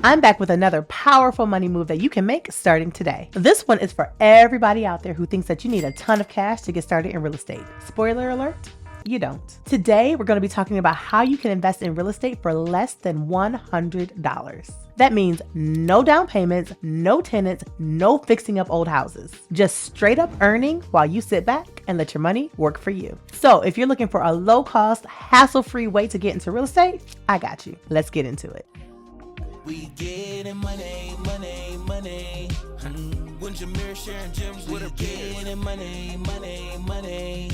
I'm back with another powerful money move that you can make starting today. This one is for everybody out there who thinks that you need a ton of cash to get started in real estate. Spoiler alert, you don't. Today, we're going to be talking about how you can invest in real estate for less than $100. That means no down payments, no tenants, no fixing up old houses. Just straight up earning while you sit back and let your money work for you. So if you're looking for a low cost, hassle-free way to get into real estate, I got you. Let's get into it. We getting money, money, money. Wouldn't your mirror sharing gems with a getting money, money, money.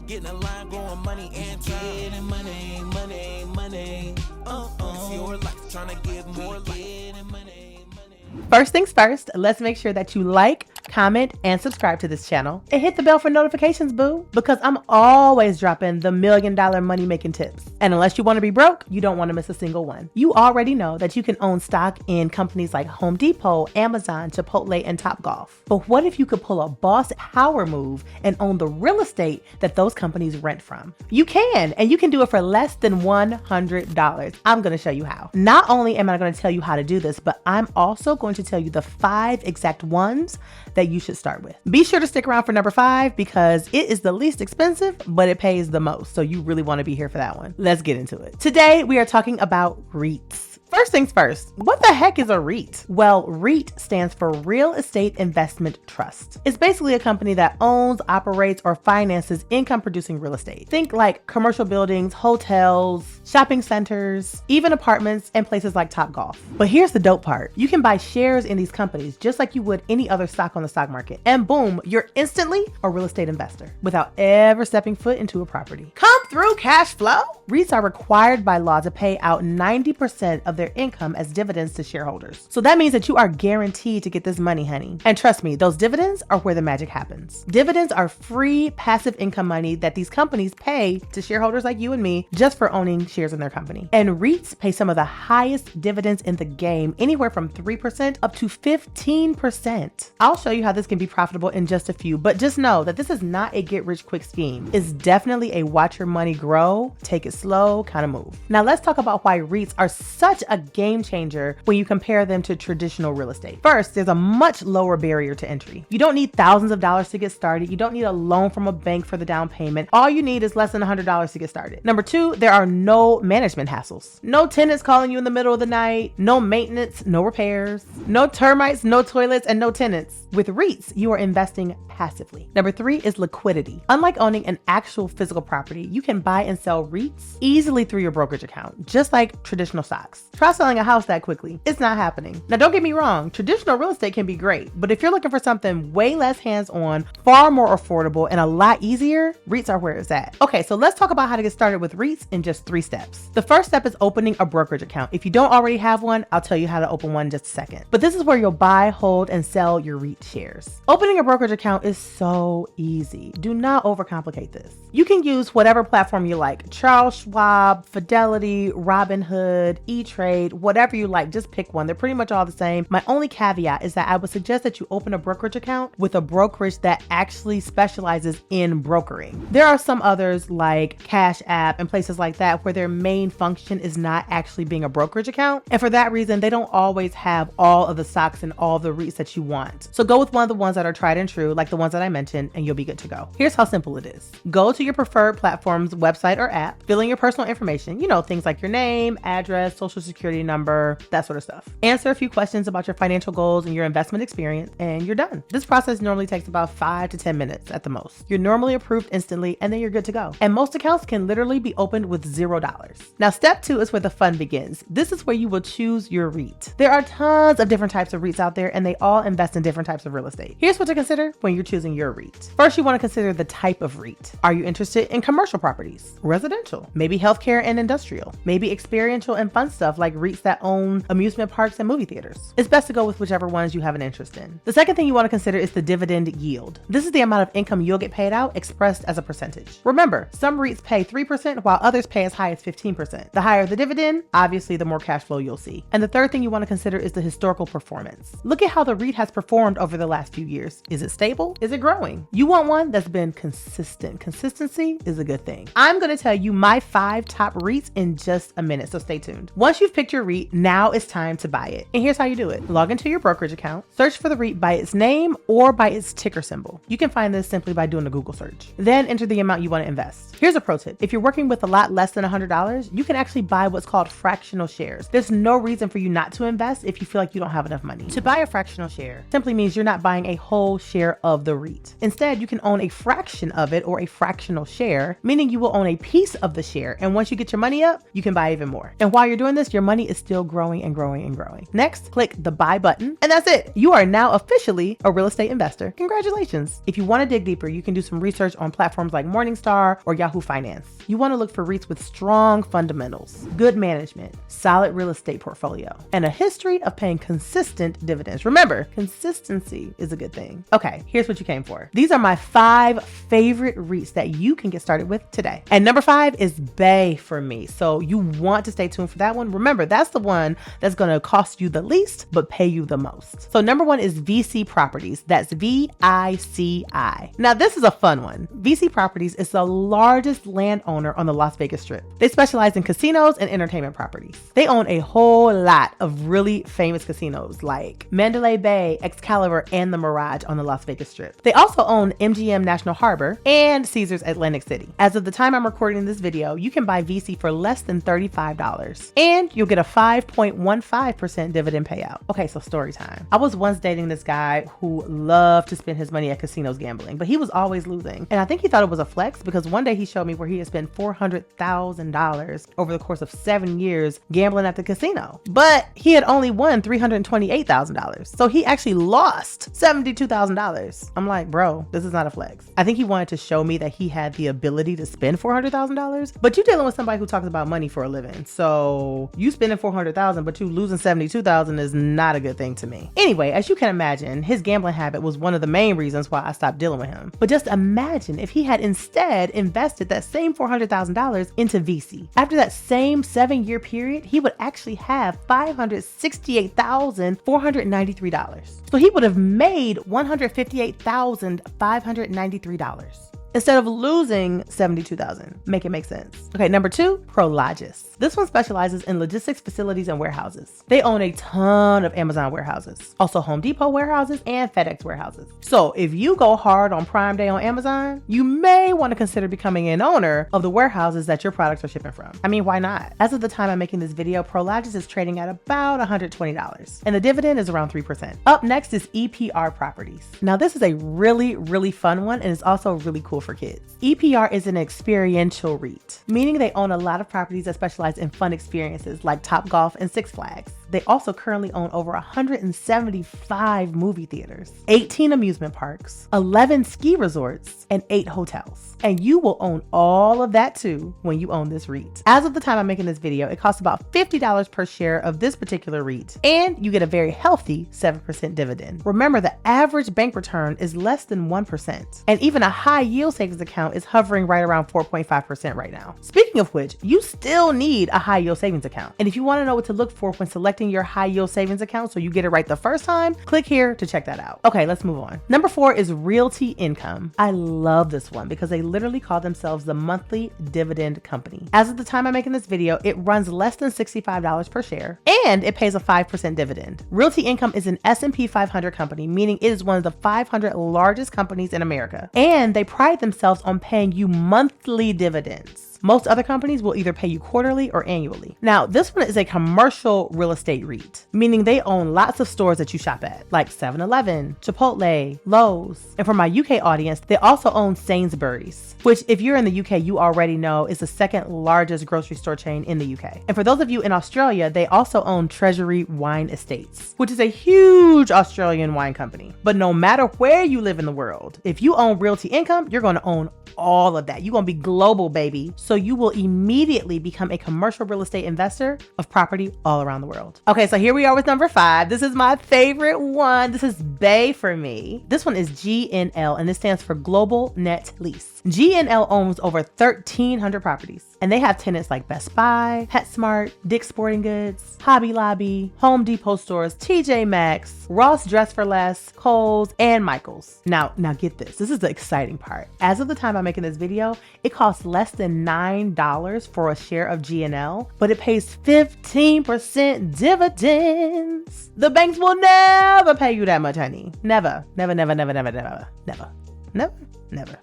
Getting a line, growing money and time. Getting money, money, money. It's your life, trying to get more getting money, money. First things first, let's make sure that you like, comment, and subscribe to this channel. And hit the bell for notifications, boo, because I'm always dropping the $1 million money making tips. And unless you want to be broke, you don't want to miss a single one. You already know that you can own stock in companies like Home Depot, Amazon, Chipotle, and Topgolf. But what if you could pull a boss power move and own the real estate that those companies rent from? You can, and you can do it for less than $100. I'm going to show you how. Not only am I going to tell you how to do this, but I'm also going to tell you the 5 exact ones that you should start with. Be sure to stick around for number 5 because it is the least expensive, but it pays the most. So you really want to be here for that one. Let's get into it. Today, we are talking about REITs. First things first, what the heck is a REIT? Well, REIT stands for Real Estate Investment Trust. It's basically a company that owns, operates, or finances income-producing real estate. Think like commercial buildings, hotels, shopping centers, even apartments, and places like Topgolf. But here's the dope part. You can buy shares in these companies just like you would any other stock on the stock market. And boom, you're instantly a real estate investor without ever stepping foot into a property. Come through cash flow. REITs are required by law to pay out 90% of their income as dividends to shareholders. So that means that you are guaranteed to get this money, honey. And trust me, those dividends are where the magic happens. Dividends are free passive income money that these companies pay to shareholders like you and me just for owning shares in their company. And REITs pay some of the highest dividends in the game, anywhere from 3% up to 15%. I'll show you how this can be profitable in just a few, but just know that this is not a get rich quick scheme. It's definitely a watch your money grow, take it slow kind of move. Now let's talk about why REITs are such a game changer when you compare them to traditional real estate. First, there's a much lower barrier to entry. You don't need thousands of dollars to get started. You don't need a loan from a bank for the down payment. All you need is less than $100 to get started. Number 2, there are no management hassles. No tenants calling you in the middle of the night, no maintenance, no repairs, no termites, no toilets, and no tenants. With REITs, you are investing passively. Number 3 is liquidity. Unlike owning an actual physical property, you can buy and sell REITs easily through your brokerage account, just like traditional stocks. Try selling a house that quickly. It's not happening. Now, don't get me wrong, traditional real estate can be great, but if you're looking for something way less hands-on, far more affordable, and a lot easier, REITs are where it's at. Okay, so let's talk about how to get started with REITs in just 3 steps. The first step is opening a brokerage account. If you don't already have one, I'll tell you how to open one in just a second. But this is where you'll buy, hold, and sell your REIT shares. Opening a brokerage account is so easy. Do not overcomplicate this. You can use whatever platform you like. Charles Schwab, Fidelity, Robinhood, E-Trade, whatever you like, just pick one. They're pretty much all the same. My only caveat is that I would suggest that you open a brokerage account with a brokerage that actually specializes in brokering. There are some others like Cash App and places like that where their main function is not actually being a brokerage account. And for that reason, they don't always have all of the stocks and all of the REITs that you want. So go with one of the ones that are tried and true, like the ones that I mentioned, and you'll be good to go. Here's how simple it is. Go to your preferred platform's website or app, fill in your personal information, things like your name, address, social security number, that sort of stuff. Answer a few questions about your financial goals and your investment experience, and you're done. This process normally takes about 5 to 10 minutes at the most. You're normally approved instantly, and then you're good to go. And most accounts can literally be opened with $0. Now, step 2 is where the fun begins. This is where you will choose your REIT. There are tons of different types of REITs out there, and they all invest in different types of real estate. Here's what to consider when you're choosing your REIT. First, you want to consider the type of REIT. Are you interested in commercial properties, residential, maybe healthcare and industrial, maybe experiential and fun stuff like REITs that own amusement parks and movie theaters? It's best to go with whichever ones you have an interest in. The second thing you want to consider is the dividend yield. This is the amount of income you'll get paid out expressed as a percentage. Remember, some REITs pay 3% while others pay as high as 15%. The higher the dividend, obviously the more cash flow you'll see. And the third thing you want to consider is the historical performance. Look at how the REIT has performed over the last few years. Is it stable? Is it growing? You want one that's been consistent. Consistency is a good thing. investing. I'm going to tell you my 5 top REITs in just a minute, so stay tuned. Once you've picked your REIT, now it's time to buy it. And here's how you do it. Log into your brokerage account, search for the REIT by its name or by its ticker symbol. You can find this simply by doing a Google search. Then enter the amount you want to invest. Here's a pro tip. If you're working with a lot less than $100, you can actually buy what's called fractional shares. There's no reason for you not to invest if you feel like you don't have enough money. To buy a fractional share simply means you're not buying a whole share of the REIT. Instead, you can own a fraction of it or a fractional share, meaning you will own a piece of the share. And once you get your money up, you can buy even more. And while you're doing this, your money is still growing and growing and growing. Next, click the buy button, and that's it. You are now officially a real estate investor. Congratulations. If you want to dig deeper, you can do some research on platforms like Morningstar or Yahoo Finance. You want to look for REITs with strong fundamentals, good management, solid real estate portfolio, and a history of paying consistent dividends. Remember, consistency is a good thing. Okay, here's what you came for. These are my 5 favorite REITs that you can get started with today. And number 5 is Bay for me. So you want to stay tuned for that one. Remember, that's the one that's going to cost you the least, but pay you the most. So number 1 is VC Properties. That's VICI. Now this is a fun one. VC Properties is the largest landowner on the Las Vegas Strip. They specialize in casinos and entertainment properties. They own a whole lot of really famous casinos like Mandalay Bay, Excalibur, and the Mirage on the Las Vegas Strip. They also own MGM National Harbor and Caesars Atlantic City. As of the time I'm recording this video, you can buy VC for less than $35 and you'll get a 5.15% dividend payout. Okay, so story time. I was once dating this guy who loved to spend his money at casinos gambling, but he was always losing. And I think he thought it was a flex because one day he showed me where he had spent $400,000 over the course of 7 years gambling at the casino. But he had only won $328,000. So he actually lost $72,000. I'm like, bro, this is not a flex. I think he wanted to show me that he had the ability to spend $400,000, but you're dealing with somebody who talks about money for a living. So you spending $400,000, but you losing $72,000 is not a good thing to me. Anyway, as you can imagine, his gambling habit was one of the main reasons why I stopped dealing with him. But just imagine if he had instead invested that same $400,000 into VC. After that same 7-year period, he would actually have $568,493. So he would have made $158,593. Instead of losing $72,000. Make it make sense. Okay, number 2, Prologis. This one specializes in logistics facilities and warehouses. They own a ton of Amazon warehouses, also Home Depot warehouses and FedEx warehouses. So if you go hard on Prime Day on Amazon, you may want to consider becoming an owner of the warehouses that your products are shipping from. I mean, why not? As of the time I'm making this video, Prologis is trading at about $120 and the dividend is around 3%. Up next is EPR Properties. Now this is a really fun one and it's also really cool for kids. EPR is an experiential REIT, meaning they own a lot of properties that specialize in fun experiences like Topgolf and Six Flags. They also currently own over 175 movie theaters, 18 amusement parks, 11 ski resorts, and 8 hotels. And you will own all of that too when you own this REIT. As of the time I'm making this video, it costs about $50 per share of this particular REIT, and you get a very healthy 7% dividend. Remember, the average bank return is less than 1%, and even a high yield savings account is hovering right around 4.5% right now. Speaking of which, you still need a high yield savings account. And if you want to know what to look for when selecting your high yield savings account so you get it right the first time, click here to check that out. Okay, let's move on. Number 4 is Realty Income. I love this one because they literally call themselves the monthly dividend company. As of the time I'm making this video, it runs less than $65 per share and it pays a 5% dividend. Realty Income is an S&P 500 company, meaning it is one of the 500 largest companies in America, and they pride themselves on paying you monthly dividends. Most other companies will either pay you quarterly or annually. Now, this one is a commercial real estate REIT, meaning they own lots of stores that you shop at, like 7-Eleven, Chipotle, Lowe's. And for my UK audience, they also own Sainsbury's, which if you're in the UK, you already know is the second largest grocery store chain in the UK. And for those of you in Australia, they also own Treasury Wine Estates, which is a huge Australian wine company. But no matter where you live in the world, if you own Realty Income, you're going to own all of that. You're going to be global, baby. So you will immediately become a commercial real estate investor of property all around the world. Okay, so here we are with number 5. This is my favorite one. This is Bay for me. This one is GNL, and this stands for Global Net Lease. GNL owns over 1,300 properties. And they have tenants like Best Buy, PetSmart, Dick's Sporting Goods, Hobby Lobby, Home Depot stores, TJ Maxx, Ross Dress for Less, Kohl's, and Michael's. Now get this. This is the exciting part. As of the time I'm making this video, it costs less than $9 for a share of GNL, but it pays 15% dividends. The banks will never pay you that much, honey. Never.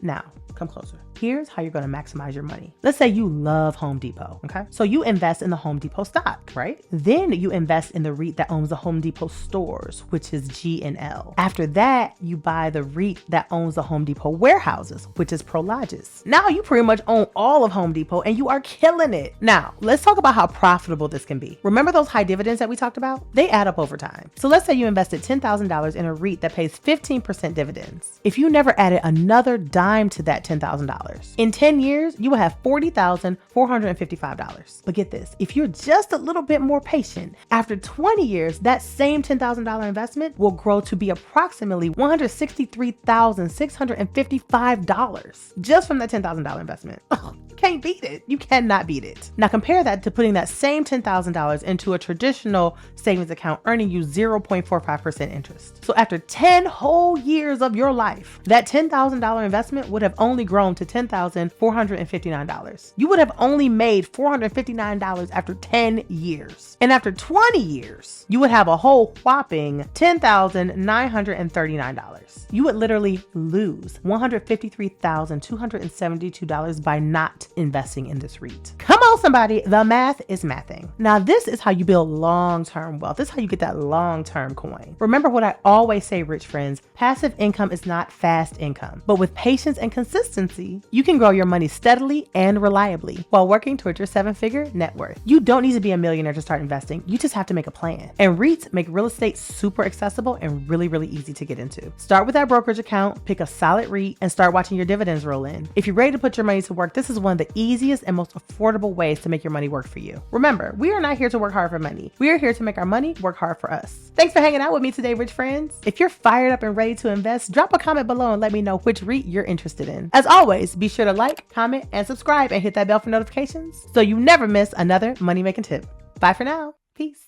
Now, come closer. Here's how you're going to maximize your money. Let's say you love Home Depot, okay? So you invest in the Home Depot stock, right? Then you invest in the REIT that owns the Home Depot stores, which is GNL. After that, you buy the REIT that owns the Home Depot warehouses, which is Prologis. Now you pretty much own all of Home Depot and you are killing it. Now, let's talk about how profitable this can be. Remember those high dividends that we talked about? They add up over time. So let's say you invested $10,000 in a REIT that pays 15% dividends. If you never added another dime to that $10,000, in 10 years, you will have $40,455. But get this, if you're just a little bit more patient, after 20 years, that same $10,000 investment will grow to be approximately $163,655 just from that $10,000 investment. You can't beat it. You cannot beat it. Now compare that to putting that same $10,000 into a traditional savings account, earning you 0.45% interest. So after 10 whole years of your life, that $10,000 investment would have only grown to $10,459. You would have only made $459 after 10 years. And after 20 years, you would have a whole whopping $10,939. You would literally lose $153,272 by not investing in this REIT. Come on, somebody. The math is mathing. Now, this is how you build long-term wealth. This is how you get that long-term coin. Remember what I always say, rich friends, passive income is not fast income, but with patience and consistency, you can grow your money steadily and reliably while working towards your 7-figure net worth. You don't need to be a millionaire to start investing. You just have to make a plan. And REITs make real estate super accessible and really, really easy to get into. Start with that brokerage account, pick a solid REIT, and start watching your dividends roll in. If you're ready to put your money to work, this is one of the easiest and most affordable ways to make your money work for you. Remember, we are not here to work hard for money. We are here to make our money work hard for us. Thanks for hanging out with me today, rich friends. If you're fired up and ready to invest, drop a comment below and let me know which REIT you're interested in. As always, be sure to like, comment, and subscribe and hit that bell for notifications so you never miss another money-making tip. Bye for now. Peace.